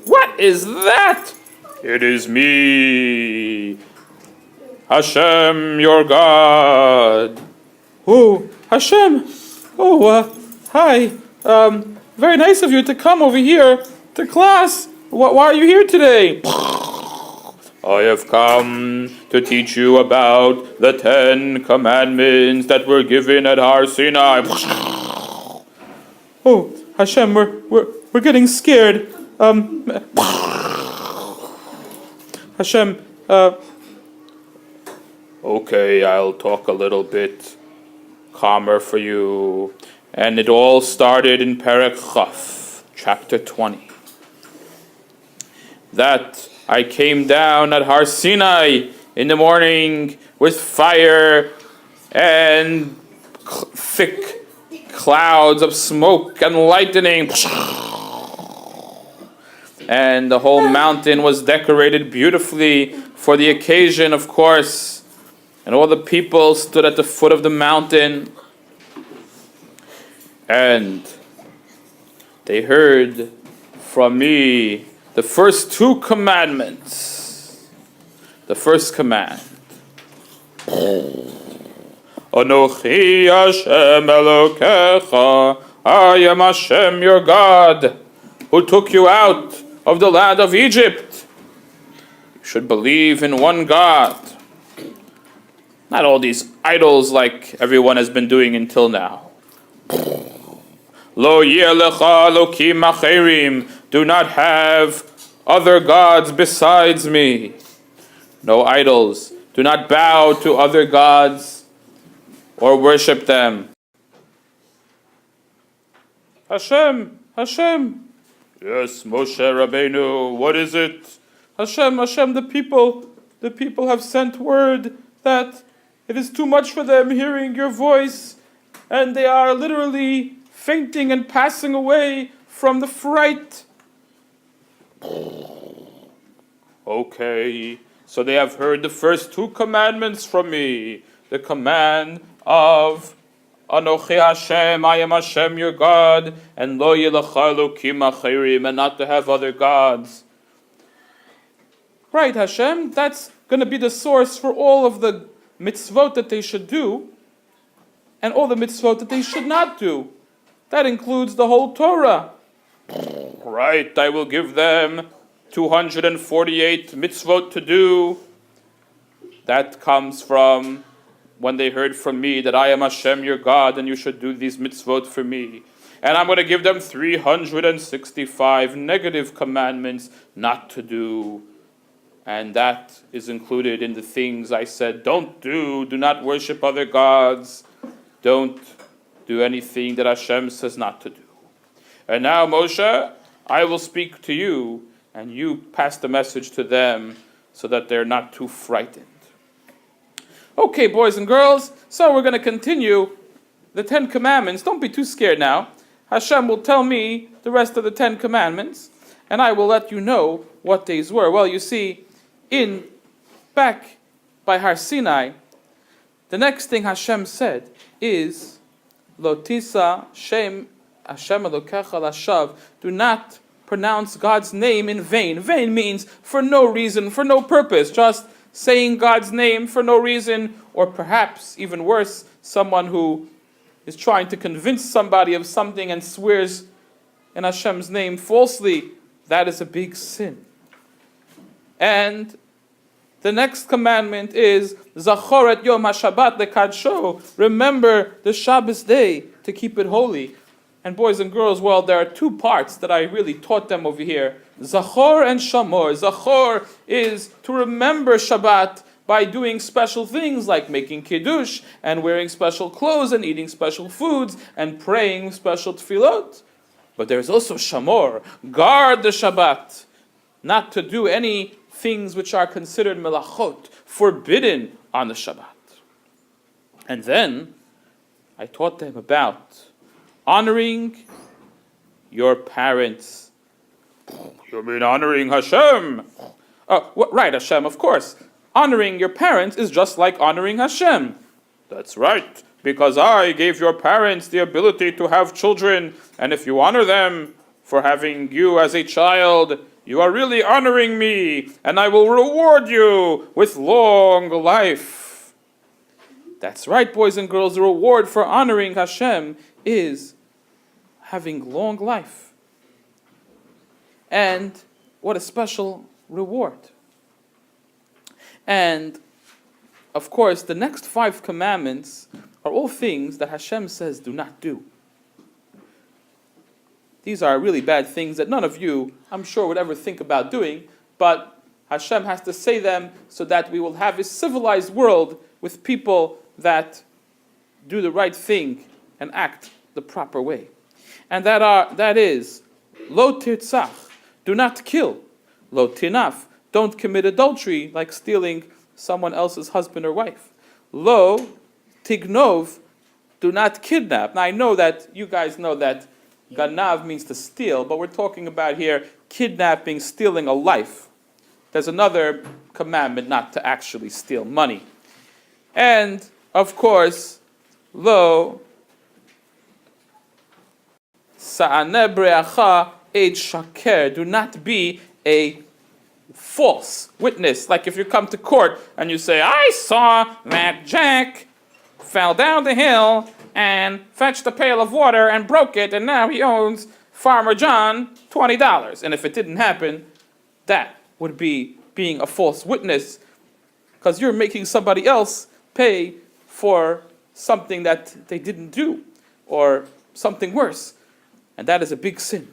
What is that? It is me, Hashem, your God. Oh, Hashem. Oh, hi. Very nice of you to come over here to class. Why are you here today? I have come to teach you about the 10 commandments that were given at Har Sinai. Oh, Hashem, we're getting scared. Hashem, okay, I'll talk a little bit calmer for you. And it all started in Perek Chaf, chapter 20. That I came down at Har Sinai in the morning with fire and thick clouds of smoke and lightning. And the whole mountain was decorated beautifully for the occasion, of course. And all the people stood at the foot of the mountain. And they heard from me the first 2 commandments. The first command. Anochi Hashem Elokecha, I am Hashem your God, who took you out of the land of Egypt. You should believe in one God. Not all these idols like everyone has been doing until now. Lo yeh lecha elokim acherim. Do not have other gods besides me. No idols. Do not bow to other gods or worship them. Hashem, Hashem. Yes, Moshe Rabbeinu, what is it? Hashem, the people have sent word that it is too much for them hearing your voice, and they are literally fainting and passing away from the fright. Okay, so they have heard the first 2 commandments from me. The command of Anochi Hashem, I am Hashem your God, and Lo Yelecha Elokim Acherim, and not to have other gods. Right, Hashem, that's going to be the source for all of the mitzvot that they should do, and all the mitzvot that they should not do. That includes the whole Torah. Right, I will give them 248 mitzvot to do. That comes from when they heard from me that I am Hashem your God and you should do these mitzvot for me. And I'm going to give them 365 negative commandments not to do. And that is included in the things I said, don't do. Do not worship other gods. Don't do anything that Hashem says not to do. And now, Moshe, I will speak to you, and you pass the message to them so that they're not too frightened. Okay, boys and girls, so we're going to continue the 10 commandments. Don't be too scared now. Hashem will tell me the rest of the 10 commandments, and I will let you know what these were. Well, you see, back by Har Sinai, the next thing Hashem said is, Lo tisa Shem Hashem Elokecha lashav. Do not pronounce God's name in vain. Vain means for no reason, for no purpose, just saying God's name for no reason, or perhaps, even worse, someone who is trying to convince somebody of something and swears in Hashem's name falsely. That is a big sin. And the next commandment is Zachor et Yom HaShabbat lekadsho. Remember the Shabbos day to keep it holy. And boys and girls, well, there are 2 parts that I really taught them over here. Zachor and Shamor. Zachor is to remember Shabbat by doing special things like making kiddush and wearing special clothes and eating special foods and praying special tefillot. But there's also Shamor. Guard the Shabbat. Not to do any things which are considered melachot, forbidden on the Shabbat. And then I taught them about honoring your parents. You mean honoring Hashem? Right, Hashem, of course. Honoring your parents is just like honoring Hashem. That's right. because I gave your parents the ability to have children, and if you honor them for having you as a child, you are really honoring me, and I will reward you with long life. That's right, boys and girls, the reward for honoring Hashem is having long life. And what a special reward. And of course, the next 5 commandments are all things that Hashem says do not do. These are really bad things that none of you, I'm sure, would ever think about doing, but Hashem has to say them so that we will have a civilized world with people that do the right thing and act the proper way. And that is, lo tirtzach, do not kill. Lo tinaf, don't commit adultery, like stealing someone else's husband or wife. Lo tignov, do not kidnap. Now I know that you guys know that ganav means to steal, but we're talking about here kidnapping, stealing a life. There's another commandment not to actually steal money. And of course, lo sa'aneh bre'acha et shaker, do not be a false witness. Like if you come to court and you say, I saw that Jack fell down the hill and fetched a pail of water and broke it, and now he owes Farmer John $20. And if it didn't happen, that would be being a false witness, because you're making somebody else pay for something that they didn't do, or something worse. And that is a big sin.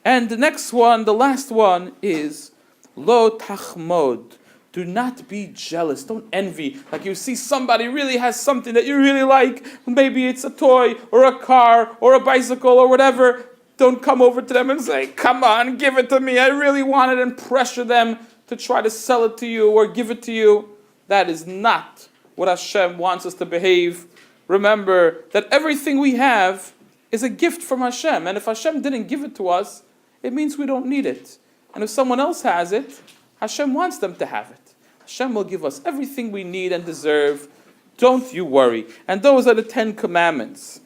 And the next one, the last one, is lo tachmod. Do not be jealous. Don't envy. Like you see somebody really has something that you really like. Maybe it's a toy or a car or a bicycle or whatever. Don't come over to them and say, come on, give it to me. I really want it, and pressure them to try to sell it to you or give it to you. That is not what Hashem wants us to behave. Remember that everything we have is a gift from Hashem. And if Hashem didn't give it to us, it means we don't need it. And if someone else has it, Hashem wants them to have it. Hashem will give us everything we need and deserve. Don't you worry. And those are the 10 commandments.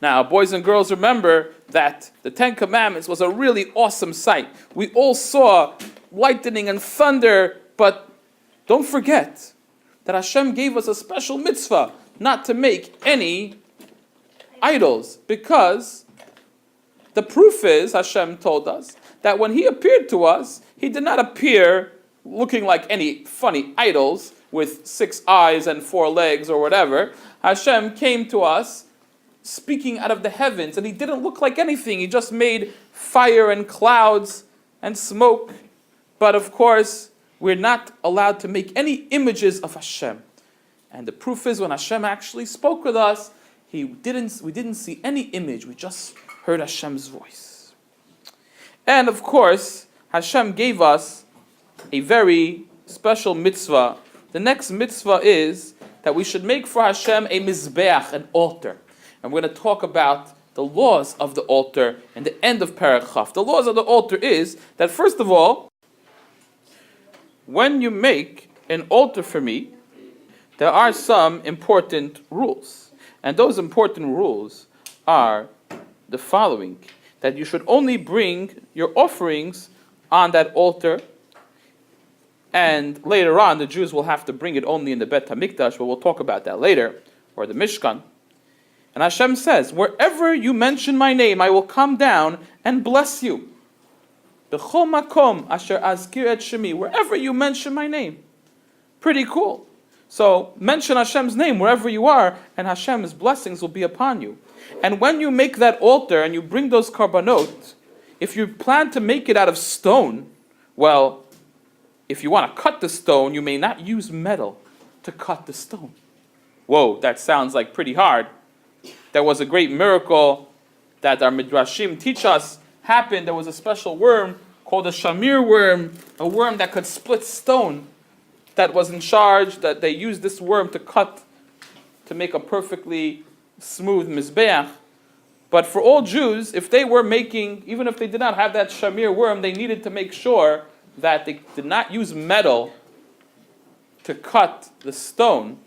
Now, boys and girls, remember that the 10 commandments was a really awesome sight. We all saw lightning and thunder, but don't forget that Hashem gave us a special mitzvah not to make any idols, because the proof is, Hashem told us, that when he appeared to us, he did not appear looking like any funny idols with 6 eyes and 4 legs or whatever. Hashem came to us speaking out of the heavens, and he didn't look like anything. He just made fire and clouds and smoke. But of course, we're not allowed to make any images of Hashem. And the proof is, when Hashem actually spoke with us, we didn't see any image. We just heard Hashem's voice. And of course, Hashem gave us a very special mitzvah. The next mitzvah is that we should make for Hashem a mizbeach, an altar. And we're going to talk about the laws of the altar in the end of Perek Chaf. The laws of the altar is that, first of all, when you make an altar for me, there are some important rules. And those important rules are the following: that you should only bring your offerings on that altar, and later on the Jews will have to bring it only in the Bet HaMikdash, but we'll talk about that later, or the Mishkan. And Hashem says, wherever you mention my name, I will come down and bless you. B'chol makom asher azkir et shemi, wherever you mention my name. Pretty cool. So mention Hashem's name wherever you are, and Hashem's blessings will be upon you. And when you make that altar and you bring those karbanot, if you plan to make it out of stone, well, if you want to cut the stone, you may not use metal to cut the stone. Whoa, that sounds like pretty hard. There was a great miracle that our midrashim teach us happened. There was a special worm called a shamir worm, a worm that could split stone, that was in charge, that they used this worm to make a perfectly smooth mizbeach. But for all Jews, if they were making, even if they did not have that shamir worm, they needed to make sure that they did not use metal to cut the stone.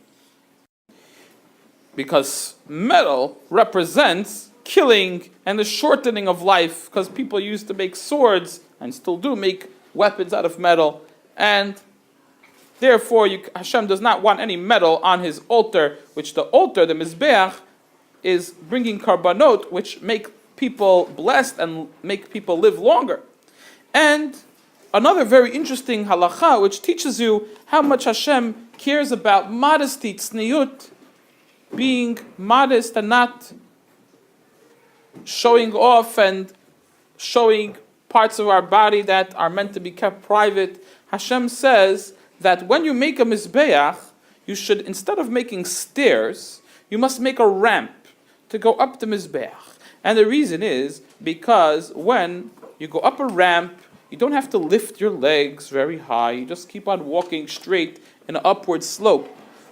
because metal represents killing and the shortening of life, because people used to make swords and still do make weapons out of metal, and therefore Hashem does not want any metal on his altar, which the altar, the Mizbeach, is bringing karbanot, which make people blessed and make people live longer. And another very interesting halacha, which teaches you how much Hashem cares about modesty, tzniut, being modest and not showing off and showing parts of our body that are meant to be kept private. Hashem says that when you make a mizbeach, you should, instead of making stairs, you must make a ramp to go up the mizbeach. And the reason is because when you go up a ramp, you don't have to lift your legs very high. You just keep on walking straight in an upward slope.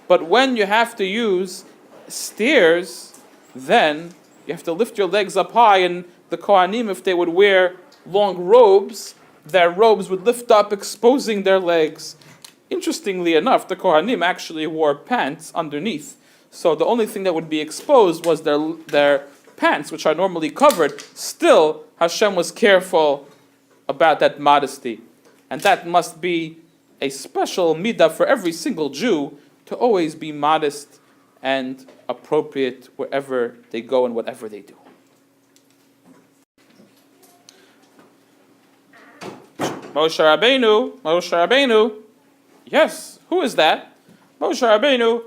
But when you have to use stairs, then you have to lift your legs up high, and the Kohanim, if they would wear long robes, their robes would lift up, exposing their legs. Interestingly enough, the Kohanim actually wore pants underneath. So the only thing that would be exposed was their pants, which are normally covered. Still, Hashem was careful about that modesty. And that must be a special midah for every single Jew, to always be modest and appropriate wherever they go and whatever they do. Moshe Rabbeinu. Yes, who is that? Moshe Rabbeinu.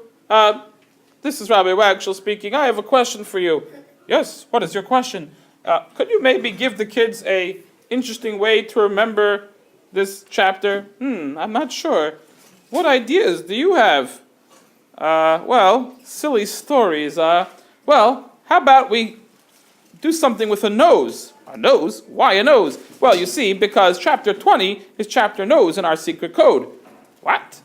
This is Rabbi Wagshel speaking. I have a question for you. Yes, what is your question? Could you maybe give the kids a interesting way to remember this chapter? I'm not sure. What ideas do you have? Well, silly stories. Well, how about we do something with a nose? A nose? Why a nose? Well, you see, because chapter 20 is chapter nose in our secret code. What?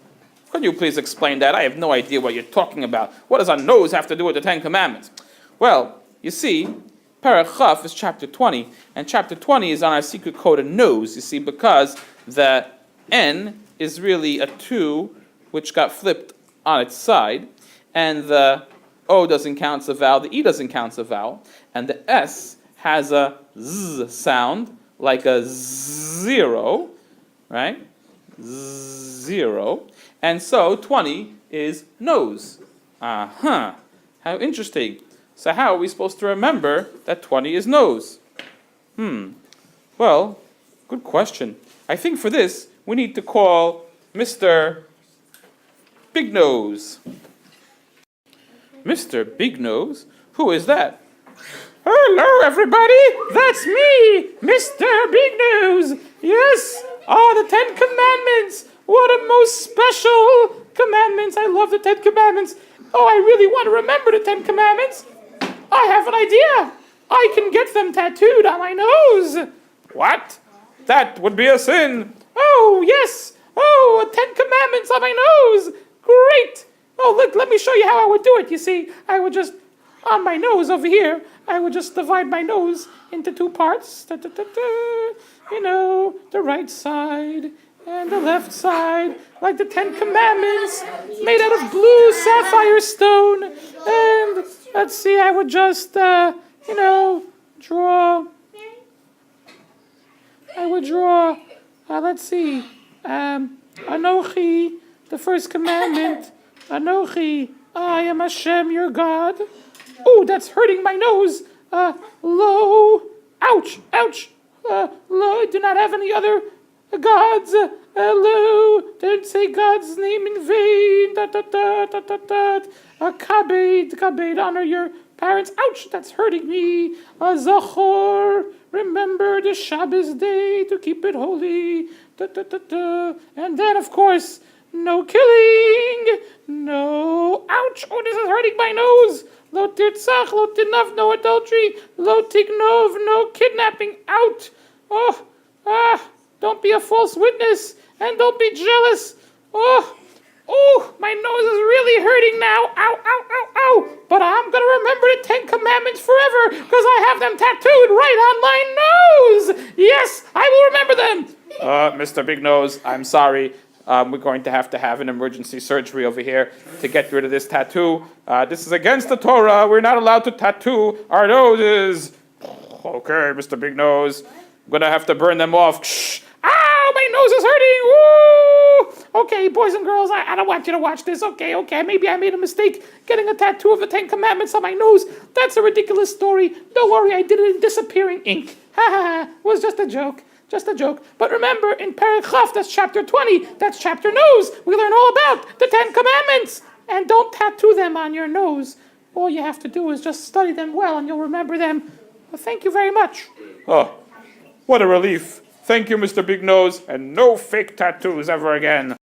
Could you please explain that? I have no idea what you're talking about. What does a nose have to do with the Ten Commandments? Well, you see, Perek Chaf is chapter 20, and chapter 20 is on our secret code, a nose, you see, because the N is really a 2, which got flipped on its side, and the O doesn't count as a vowel, the E doesn't count as a vowel, and the S has a Z sound, like a 0, right? 0. And so 20 is nose. How interesting. So how are we supposed to remember that 20 is nose? Well, good question. I think for this, we need to call Mr. Big Nose. Mr. Big Nose? Who is that? Hello, everybody! That's me, Mr. Big Nose! Yes! The 10 Commandments! What a most special commandments! I love the 10 Commandments! I really want to remember the 10 Commandments! I have an idea! I can get them tattooed on my nose! What? That would be a sin! Oh, yes! 10 Commandments on my nose! Great! Look, let me show you how I would do it. You see, I would just, on my nose over here, I would just divide my nose into 2 parts. You know, the right side and the left side, like the 10 Commandments, made out of blue sapphire stone. And let's see, I would just, draw. I would draw, let's see, Anochi, the first commandment. Anochi, I am Hashem, your God. Oh, that's hurting my nose. Lo, ouch. Lo, I do not have any other gods. Lo, don't say God's name in vain. Kabed, honor your parents. Ouch, that's hurting me. Zachor, remember the Shabbos day to keep it holy. And then, of course, no killing. No, ouch, this is hurting my nose. Lo tirtzach, lo tinav, no adultery. Lo tignov, no kidnapping. Out. Don't be a false witness, and don't be jealous. My nose is really hurting now. Ow. But I'm going to remember the 10 Commandments forever, because I have them tattooed right on my nose. Yes, I will remember them. Mr. Big Nose, I'm sorry. we're going to have an emergency surgery over here to get rid of this tattoo. This is against the Torah. We're not allowed to tattoo our noses. Okay, Mr. Big Nose. I'm going to have to burn them off. Shh. Ow, my nose is hurting. Woo! Okay, boys and girls, I don't want you to watch this. Okay, maybe I made a mistake getting a tattoo of the 10 Commandments on my nose. That's a ridiculous story. Don't worry, I did it in disappearing ink. Ha ha ha, it was just a joke. Just a joke. But remember, in Perek Chaf, that's chapter 20, that's chapter nose, we learn all about the 10 Commandments. And don't tattoo them on your nose. All you have to do is just study them well and you'll remember them. Well, thank you very much. Oh, what a relief. Thank you, Mr. Big Nose, and no fake tattoos ever again.